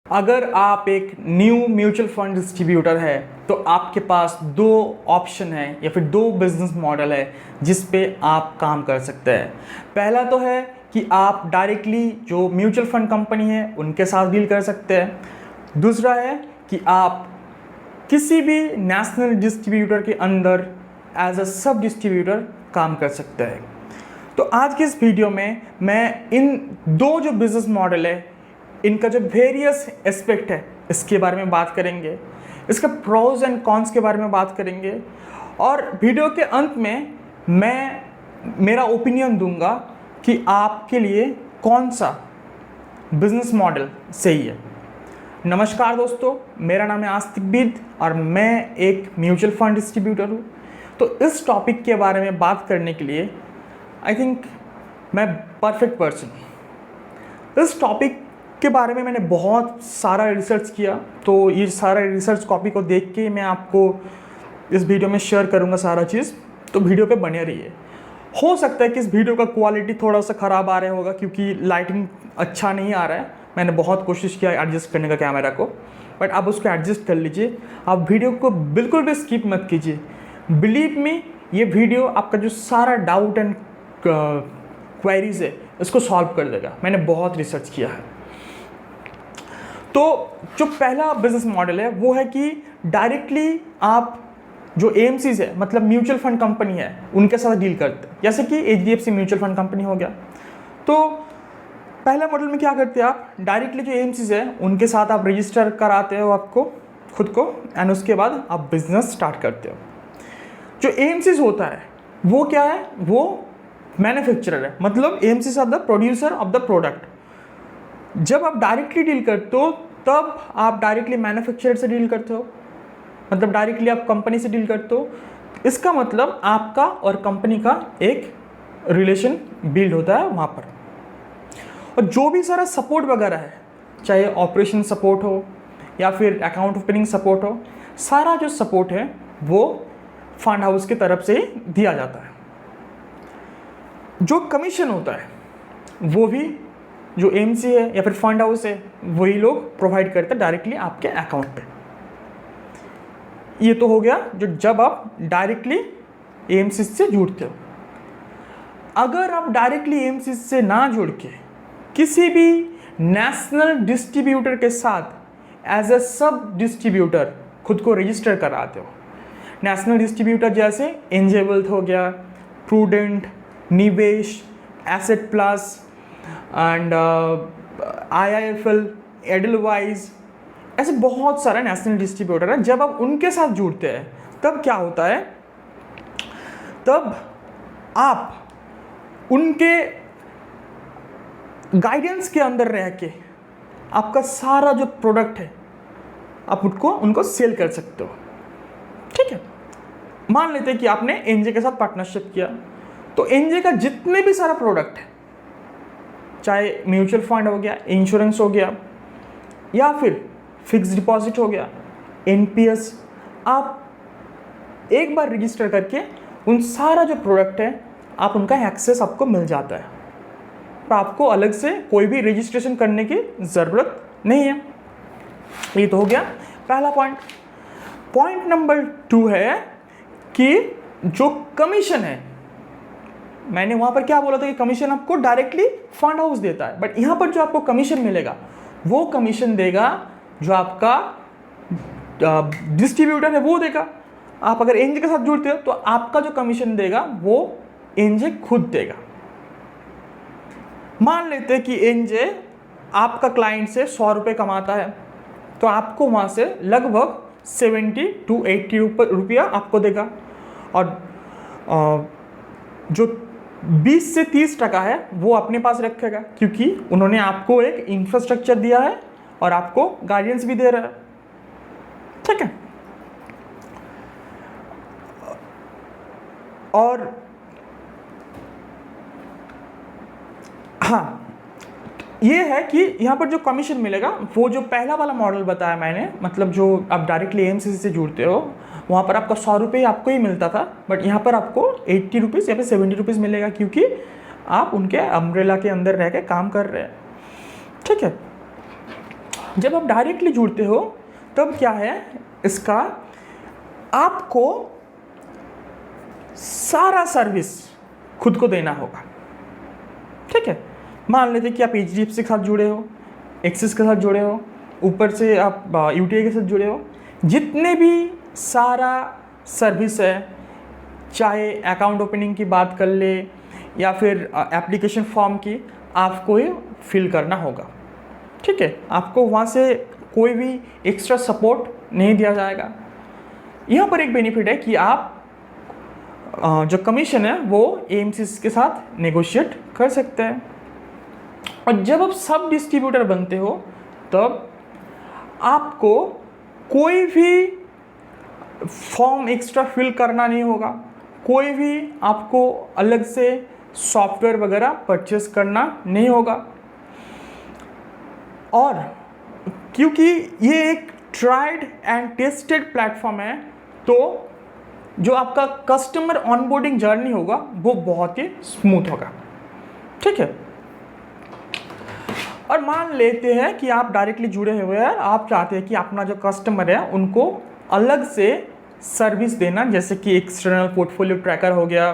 अगर आप एक न्यू म्यूचुअल फंड डिस्ट्रीब्यूटर है तो आपके पास दो ऑप्शन है या फिर दो बिजनेस मॉडल है जिस पे आप काम कर सकते हैं। पहला तो है कि आप डायरेक्टली जो म्यूचुअल फंड कंपनी है उनके साथ डील कर सकते हैं। दूसरा है कि आप किसी भी नेशनल डिस्ट्रीब्यूटर के अंदर एज अ सब डिस्ट्रीब्यूटर काम कर सकते हैं। तो आज के इस वीडियो में मैं इन दो जो बिजनेस मॉडल है इनका जो वेरियस एस्पेक्ट है इसके बारे में बात करेंगे, इसका प्रोज एंड कॉन्स के बारे में बात करेंगे और वीडियो के अंत में मैं मेरा ओपिनियन दूंगा कि आपके लिए कौन सा बिजनेस मॉडल सही है। नमस्कार दोस्तों, मेरा नाम है आस्तिक बिद और मैं एक म्यूचुअल फंड डिस्ट्रीब्यूटर हूँ। तो इस टॉपिक के बारे में बात करने के लिए आई थिंक मैं परफेक्ट पर्सन हूँ। इस टॉपिक के बारे में मैंने बहुत सारा रिसर्च किया, तो ये सारा रिसर्च कॉपी को देख के मैं आपको इस वीडियो में शेयर करूंगा सारा चीज़। तो वीडियो पे बने रहिए। हो सकता है कि इस वीडियो का क्वालिटी थोड़ा सा ख़राब आ रहा होगा क्योंकि लाइटिंग अच्छा नहीं आ रहा है। मैंने बहुत कोशिश किया एडजस्ट करने का कैमरा को, बट आप उसको एडजस्ट कर लीजिए। आप वीडियो को बिल्कुल भी स्किप मत कीजिए। बिलीव मी, ये वीडियो आपका जो सारा डाउट एंड क्वेरीज है इसको सॉल्व कर देगा। मैंने बहुत रिसर्च किया है। तो जो पहला बिजनेस मॉडल है वो है कि डायरेक्टली आप जो एएमसीज है मतलब म्यूचुअल फंड कंपनी है उनके साथ डील करते हैं, जैसे कि एचडीएफसी म्यूचुअल फंड कंपनी हो गया। तो पहला मॉडल में क्या करते हैं आप डायरेक्टली जो एएमसीज है उनके साथ आप रजिस्टर कराते हो आपको खुद को एंड उसके बाद आप बिजनेस स्टार्ट करते हो। जो एएमसीज होता है वो क्या है, वो मैन्युफैक्चरर है, मतलब AMCs are the producer of the product. जब आप डायरेक्टली डील करते हो तब आप डायरेक्टली मैन्युफैक्चरर से डील करते हो, मतलब डायरेक्टली आप कंपनी से डील करते हो। इसका मतलब आपका और कंपनी का एक रिलेशन बिल्ड होता है वहाँ पर। और जो भी सारा सपोर्ट वगैरह है, चाहे ऑपरेशन सपोर्ट हो या फिर अकाउंट ओपनिंग सपोर्ट हो, सारा जो सपोर्ट है वो फंड हाउस की तरफ से ही दिया जाता है। जो कमीशन होता है वो भी जो एएमसी है या फिर फंड हाउस है वही लोग प्रोवाइड करते हैं डायरेक्टली आपके अकाउंट पे। ये तो हो गया जो जब आप डायरेक्टली एएमसी से जुड़ते हो। अगर आप डायरेक्टली एएमसी से ना जुड़ के किसी भी नेशनल डिस्ट्रीब्यूटर के साथ एज ए सब डिस्ट्रीब्यूटर खुद को रजिस्टर कराते हो, नेशनल डिस्ट्रीब्यूटर जैसे एनजे वेल्थ हो गया, प्रूडेंट, निवेश, asset plus and IIFL, Edelweiss, ऐसे बहुत सारे नेशनल डिस्ट्रीब्यूटर हैं। जब आप उनके साथ जुड़ते हैं तब क्या होता है, तब आप उनके गाइडेंस के अंदर रह के आपका सारा जो प्रोडक्ट है आप उनको सेल कर सकते हो। ठीक है, मान लेते हैं कि आपने एनजे के साथ पार्टनरशिप किया, तो एनजे का जितने भी सारा प्रोडक्ट है, चाहे म्यूचुअल फंड हो गया, इंश्योरेंस हो गया या फिर फिक्स डिपॉजिट हो गया, एनपीएस, आप एक बार रजिस्टर करके उन सारा जो प्रोडक्ट है आप उनका एक्सेस आपको मिल जाता है। तो आपको अलग से कोई भी रजिस्ट्रेशन करने की ज़रूरत नहीं है। ये तो हो गया पहला पॉइंट। पॉइंट नंबर 2 है कि जो कमीशन है, मैंने वहाँ पर क्या बोला था कि कमीशन आपको डायरेक्टली फंड हाउस देता है, बट यहाँ पर जो आपको कमीशन मिलेगा वो कमीशन देगा जो आपका डिस्ट्रीब्यूटर है वो देगा। आप अगर एनजे के साथ जुड़ते हो तो आपका जो कमीशन देगा वो एनजे खुद देगा। मान लेते हैं कि एनजे आपका क्लाइंट से 100 रुपये कमाता है, तो आपको वहाँ से लगभग 70 to 80 रुपया आपको देगा और जो 20 से 30% है वो अपने पास रखेगा, क्योंकि उन्होंने आपको एक इंफ्रास्ट्रक्चर दिया है और आपको गाइडेंस भी दे रहा है। ठीक है, और हाँ, ये है कि यहाँ पर जो कमीशन मिलेगा वो जो पहला वाला मॉडल बताया मैंने, मतलब जो आप डायरेक्टली एएमसी से जुड़ते हो वहाँ पर आपका 100 रुपये आपको ही मिलता था, बट यहाँ पर आपको 80 रुपीज़ या फिर 70 रुपीज़ मिलेगा, क्योंकि आप उनके अम्ब्रेला के अंदर रह के काम कर रहे हैं। ठीक है, जब आप डायरेक्टली जुड़ते हो तब क्या है, इसका आपको सारा सर्विस खुद को देना होगा। ठीक है, मान लेते कि आप HDFC के साथ जुड़े हो, एक्सिस के साथ जुड़े हो, ऊपर से आप UTI के साथ जुड़े हो, जितने भी सारा सर्विस है, चाहे अकाउंट ओपनिंग की बात कर ले या फिर एप्लीकेशन फॉर्म की, आपको ये फिल करना होगा। ठीक है, आपको वहाँ से कोई भी एक्स्ट्रा सपोर्ट नहीं दिया जाएगा। यहाँ पर एक बेनिफिट है कि आप जो कमीशन है वो AMCs के साथ नेगोशिएट कर सकते हैं। और जब आप सब डिस्ट्रीब्यूटर बनते हो तब आपको कोई भी फॉर्म एक्स्ट्रा फिल करना नहीं होगा, कोई भी आपको अलग से सॉफ्टवेयर वगैरह परचेस करना नहीं होगा। और क्योंकि ये एक ट्राइड एंड टेस्टेड प्लेटफॉर्म है, तो जो आपका कस्टमर ऑनबोर्डिंग जर्नी होगा वो बहुत ही स्मूथ होगा। ठीक है, और मान लेते हैं कि आप डायरेक्टली जुड़े हुए हैं, आप चाहते हैं कि अपना जो कस्टमर है उनको अलग से सर्विस देना, जैसे कि एक्सटर्नल पोर्टफोलियो ट्रैकर हो गया,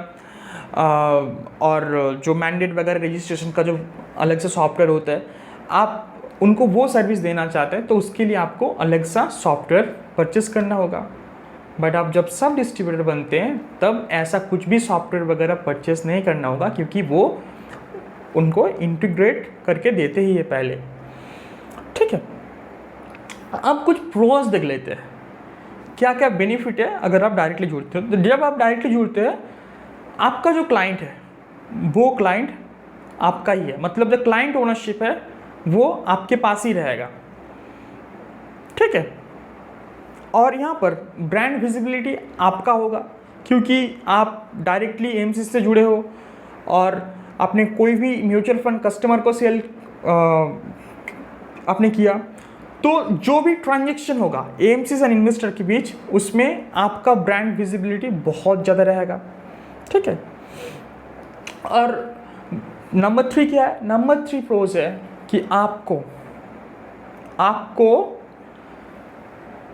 और जो मैंडेट वगैरह रजिस्ट्रेशन का जो अलग से सॉफ्टवेयर होता है, आप उनको वो सर्विस देना चाहते हैं, तो उसके लिए आपको अलग सा सॉफ्टवेयर परचेस करना होगा। बट आप जब सब डिस्ट्रीब्यूटर बनते हैं तब ऐसा कुछ भी सॉफ्टवेयर वगैरह परचेस नहीं करना होगा, क्योंकि वो उनको इंटीग्रेट करके देते ही है पहले। ठीक है, अब कुछ प्रोज देख लेते हैं, क्या क्या बेनिफिट है अगर आप डायरेक्टली जुड़ते हो। तो जब आप डायरेक्टली जुड़ते हैं, आपका जो क्लाइंट है वो क्लाइंट आपका ही है, मतलब जो क्लाइंट ओनरशिप है वो आपके पास ही रहेगा। ठीक है, और यहाँ पर ब्रांड विजिबिलिटी आपका होगा, क्योंकि आप डायरेक्टली AMC से जुड़े हो और आपने कोई भी म्यूचुअल फंड कस्टमर को सेल आपने किया, तो जो भी ट्रांजैक्शन होगा AMCs एंड इन्वेस्टर के बीच, उसमें आपका ब्रांड विजिबिलिटी बहुत ज़्यादा रहेगा। ठीक है, और नंबर 3 क्या है? नंबर 3 प्रोज है कि आपको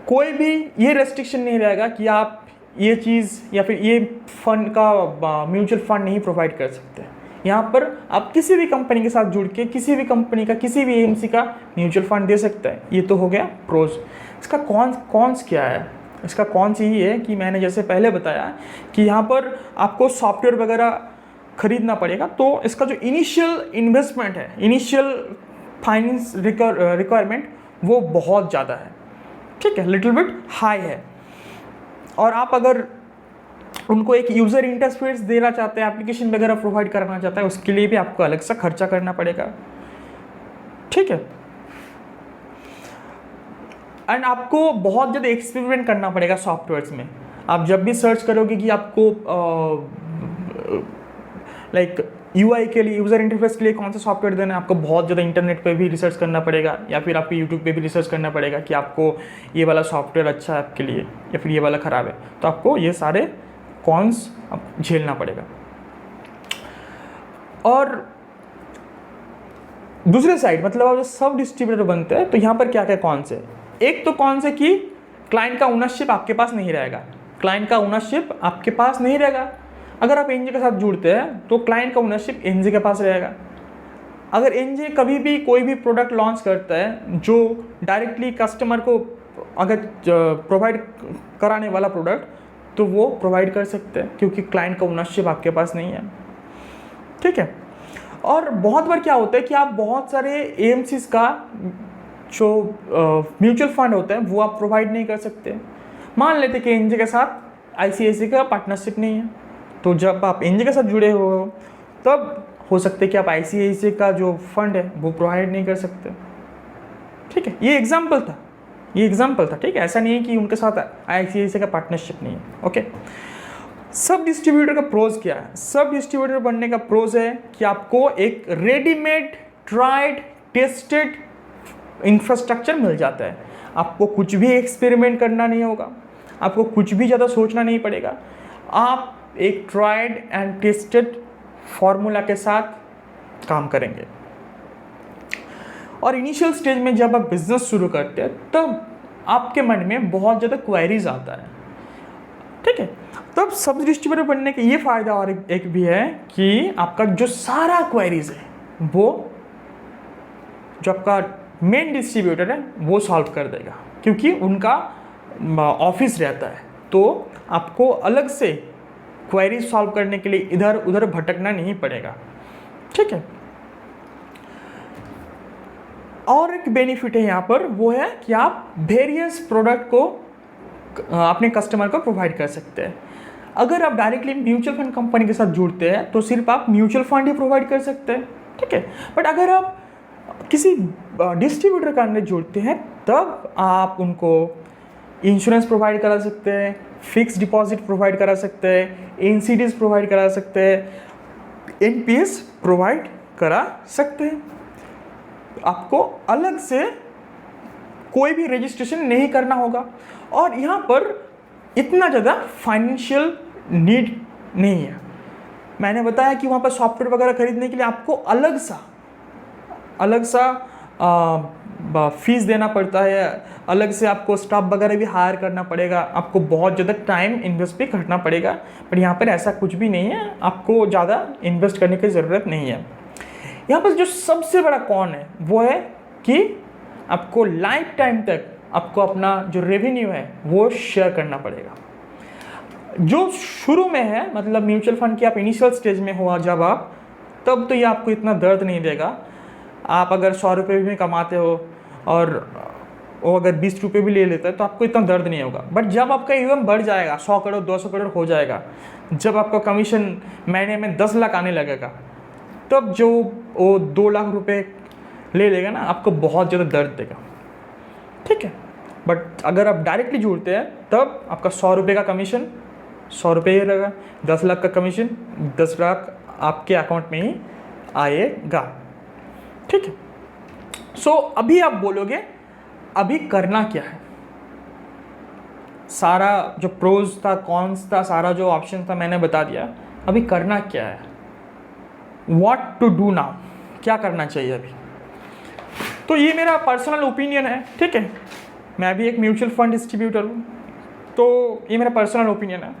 कोई भी ये रेस्ट्रिक्शन नहीं रहेगा कि आप ये चीज़ या फिर ये फंड का म्यूचुअल फंड नहीं प्रोवाइड कर सकते। यहाँ पर आप किसी भी कंपनी के साथ जुड़ के किसी भी कंपनी का किसी भी AMC का म्यूचुअल फंड दे सकते हैं। ये तो हो गया प्रोज। इसका कॉन्स क्या है? इसका कॉन्स यही है कि मैंने जैसे पहले बताया कि यहाँ पर आपको सॉफ्टवेयर वगैरह खरीदना पड़ेगा, तो इसका जो इनिशियल इन्वेस्टमेंट है, इनिशियल फाइनेंस रिक्वायरमेंट वो बहुत ज़्यादा है। ठीक है, लिटिल बिट हाई है। और आप अगर उनको एक यूज़र इंटरफेस देना चाहते हैं, एप्लीकेशन वगैरह प्रोवाइड करना चाहते हैं, उसके लिए भी आपको अलग से खर्चा करना पड़ेगा। ठीक है, एंड आपको बहुत ज़्यादा एक्सपेरिमेंट करना पड़ेगा सॉफ्टवेयर्स में। आप जब भी सर्च करोगे कि आपको लाइक UI के लिए, यूज़र इंटरफेस के लिए कौन सा सॉफ्टवेयर देना है, आपको बहुत ज़्यादा इंटरनेट पे भी रिसर्च करना पड़ेगा, या फिर आपको YouTube पे भी रिसर्च करना पड़ेगा कि आपको ये वाला सॉफ्टवेयर अच्छा है आपके लिए या फिर ये वाला ख़राब है। तो आपको ये सारे कॉन्स झेलना पड़ेगा। और दूसरे साइड मतलब आप जब सब डिस्ट्रीब्यूटर बनते हैं, तो यहाँ पर क्या क्या कॉन्स है? एक तो कॉन्स है कि क्लाइंट का ओनरशिप आपके पास नहीं रहेगा। क्लाइंट का ओनरशिप आपके पास नहीं रहेगा। अगर आप NJ के साथ जुड़ते हैं तो क्लाइंट का ओनरशिप NJ के पास रहेगा। अगर NJ कभी भी कोई भी प्रोडक्ट लॉन्च करता है जो डायरेक्टली कस्टमर को अगर प्रोवाइड कराने वाला प्रोडक्ट, तो वो प्रोवाइड कर सकते हैं, क्योंकि क्लाइंट का ओनरशिप आपके पास नहीं है। ठीक है, और बहुत बार क्या होता है कि आप बहुत सारे AMCs का जो म्यूचुअल फंड होते हैं वो आप प्रोवाइड नहीं कर सकते। मान लेते कि NJ के साथ ICICI का पार्टनरशिप नहीं है, तो जब आप NJ के साथ जुड़े हो तब हो सकता है कि आप ICICI का जो फंड है वो प्रोवाइड नहीं कर सकते। ठीक है, ये एग्जाम्पल था। ठीक है, ऐसा नहीं है कि उनके साथ ICICI का पार्टनरशिप नहीं है। ओके, सब डिस्ट्रीब्यूटर का प्रोज क्या है? सब डिस्ट्रीब्यूटर बनने का प्रोज है कि आपको एक रेडीमेड, ट्राइड, टेस्टेड इंफ्रास्ट्रक्चर मिल जाता है। आपको कुछ भी एक्सपेरिमेंट करना नहीं होगा, आपको कुछ भी ज़्यादा सोचना नहीं पड़ेगा। आप एक ट्राइड एंड टेस्टेड फॉर्मूला के साथ काम करेंगे। और इनिशियल स्टेज में जब आप बिजनेस शुरू करते हैं तब आपके मन में बहुत ज़्यादा क्वेरीज आता है, ठीक है। तब सब डिस्ट्रीब्यूटर बनने के ये फ़ायदा और एक भी है कि आपका जो सारा क्वेरीज है वो जो आपका मेन डिस्ट्रीब्यूटर है वो सॉल्व कर देगा, क्योंकि उनका ऑफिस रहता है। तो आपको अलग से क्वेरीज सॉल्व करने के लिए इधर उधर भटकना नहीं पड़ेगा, ठीक है। और एक बेनिफिट है यहाँ पर, वो है कि आप वेरियस प्रोडक्ट को अपने कस्टमर को प्रोवाइड कर सकते हैं। अगर आप डायरेक्टली म्यूचुअल फंड कंपनी के साथ जुड़ते हैं तो सिर्फ आप म्यूचुअल फंड ही प्रोवाइड कर सकते हैं, ठीक है। बट अगर आप किसी डिस्ट्रीब्यूटर के अंदर जुड़ते हैं तब आप उनको इंश्योरेंस प्रोवाइड करा सकते हैं, फिक्स डिपॉजिट प्रोवाइड करा सकते हैं, एनसीडीज प्रोवाइड करा सकते हैं, एनपीएस प्रोवाइड करा सकते हैं। आपको अलग से कोई भी रजिस्ट्रेशन नहीं करना होगा। और यहाँ पर इतना ज़्यादा फाइनेंशियल नीड नहीं है। मैंने बताया कि वहाँ पर सॉफ्टवेयर वगैरह खरीदने के लिए आपको अलग सा फीस देना पड़ता है, अलग से आपको स्टाफ वगैरह भी हायर करना पड़ेगा, आपको बहुत ज़्यादा टाइम इन्वेस्ट भी करना पड़ेगा। पर यहाँ पर ऐसा कुछ भी नहीं है, आपको ज़्यादा इन्वेस्ट करने की ज़रूरत नहीं है। यहाँ पर जो सबसे बड़ा कॉन है वो है कि आपको लाइफ टाइम तक आपको अपना जो रेवेन्यू है वो शेयर करना पड़ेगा। जो शुरू में है, मतलब म्यूचुअल फंड की आप इनिशियल स्टेज में हो जब आप, तब तो ये आपको इतना दर्द नहीं देगा। आप अगर 100 रुपये भी कमाते हो और वो अगर 20 रुपये भी ले लेता है तो आपको इतना दर्द नहीं होगा। बट जब आपका ईएम बढ़ जाएगा, 100 करोड़ 200 करोड़ हो जाएगा, जब आपका कमीशन महीने में 10 लाख आने लगेगा, तब जो वो 2 लाख रुपए ले लेगा ना, आपको बहुत ज़्यादा दर्द देगा, ठीक है। बट अगर आप डायरेक्टली जुड़ते हैं तब आपका 100 रुपये का कमीशन 100 रुपये ही रहेगा, 10 लाख का कमीशन 10 लाख आपके अकाउंट में ही आएगा, ठीक है। सो अभी आप बोलोगे अभी करना क्या है। सारा जो प्रोज था, कॉन्स था, सारा जो ऑप्शन था मैंने बता दिया। अभी करना क्या है, व्हाट टू डू नाउ, क्या करना चाहिए अभी। तो ये मेरा पर्सनल ओपिनियन है, ठीक है। मैं भी एक म्यूचुअल फंड डिस्ट्रीब्यूटर हूँ, तो ये मेरा पर्सनल ओपिनियन है।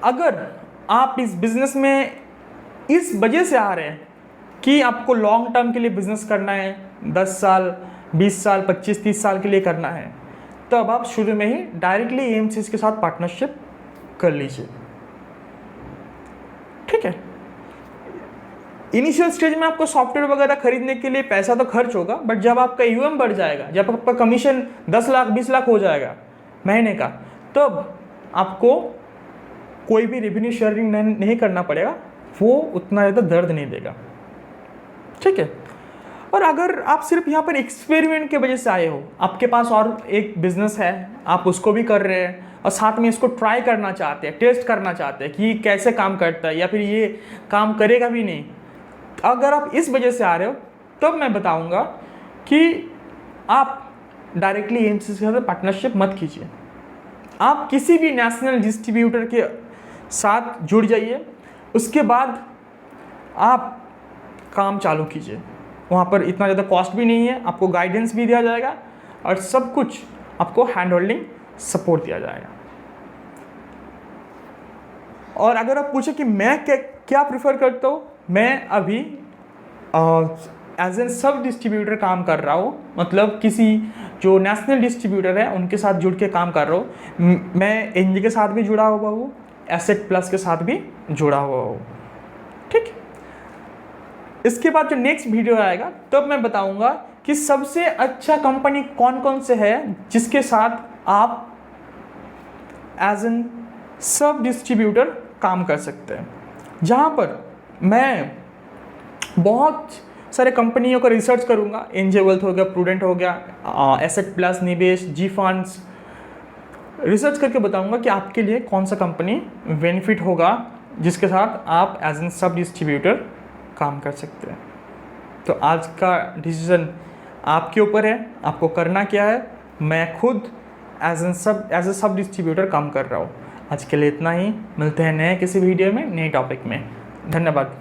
अगर आप इस बिज़नेस में इस वजह से आ रहे हैं कि आपको लॉन्ग टर्म के लिए बिज़नेस करना है, 10 साल 20 साल 25-30 साल के लिए करना है, तब आप शुरू में ही डायरेक्टली एएमसी के साथ पार्टनरशिप कर लीजिए, ठीक है। इनिशियल स्टेज में आपको सॉफ्टवेयर वगैरह खरीदने के लिए पैसा तो खर्च होगा, बट जब आपका यूएम बढ़ जाएगा, जब आपका कमीशन 10 लाख 20 लाख हो जाएगा महीने का, तब आपको कोई भी रेवेन्यू शेयरिंग नहीं करना पड़ेगा, वो उतना ज़्यादा दर्द नहीं देगा, ठीक है। और अगर आप सिर्फ यहाँ पर एक्सपेरिमेंट के वजह से आए हो, आपके पास और एक बिजनेस है, आप उसको भी कर रहे हैं और साथ में इसको ट्राई करना चाहते हैं, टेस्ट करना चाहते हैं कि कैसे काम करता है या फिर ये काम करेगा भी नहीं, अगर आप इस वजह से आ रहे हो, तब मैं बताऊंगा कि आप डायरेक्टली एएमसी के साथ पार्टनरशिप मत कीजिए। आप किसी भी नेशनल डिस्ट्रीब्यूटर के साथ जुड़ जाइए, उसके बाद आप काम चालू कीजिए। वहाँ पर इतना ज़्यादा कॉस्ट भी नहीं है, आपको गाइडेंस भी दिया जाएगा और सब कुछ आपको हैंड होल्डिंग सपोर्ट दिया जाएगा। और अगर आप पूछे कि मैं क्या प्रेफर करता हूँ, मैं अभी एज एन सब डिस्ट्रीब्यूटर काम कर रहा हूँ, मतलब किसी जो नेशनल डिस्ट्रीब्यूटर है उनके साथ जुड़ के काम कर रहा हूँ। मैं एनजी के साथ भी जुड़ा हुआ हूँ, एसेट प्लस के साथ भी जुड़ा हुआ हूँ, ठीक। इसके बाद जो नेक्स्ट वीडियो आएगा तब मैं बताऊंगा कि सबसे अच्छा कंपनी कौन कौन से है जिसके साथ आप एज एन सब डिस्ट्रीब्यूटर काम कर सकते हैं। जहाँ पर मैं बहुत सारे कंपनियों का रिसर्च करूँगा, एनजे वेल्थ हो गया, प्रूडेंट हो गया, एसेट प्लस, निवेश, जी फंड्स, रिसर्च करके बताऊँगा कि आपके लिए कौन सा कंपनी बेनिफिट होगा जिसके साथ आप एज एन सब डिस्ट्रीब्यूटर काम कर सकते हैं। तो आज का डिसीजन आपके ऊपर है, आपको करना क्या है। मैं खुद एज ए सब डिस्ट्रीब्यूटर काम कर रहा हूँ। आज के लिए इतना ही, मिलते हैं नए किसी वीडियो में नए टॉपिक में। धन्यवाद।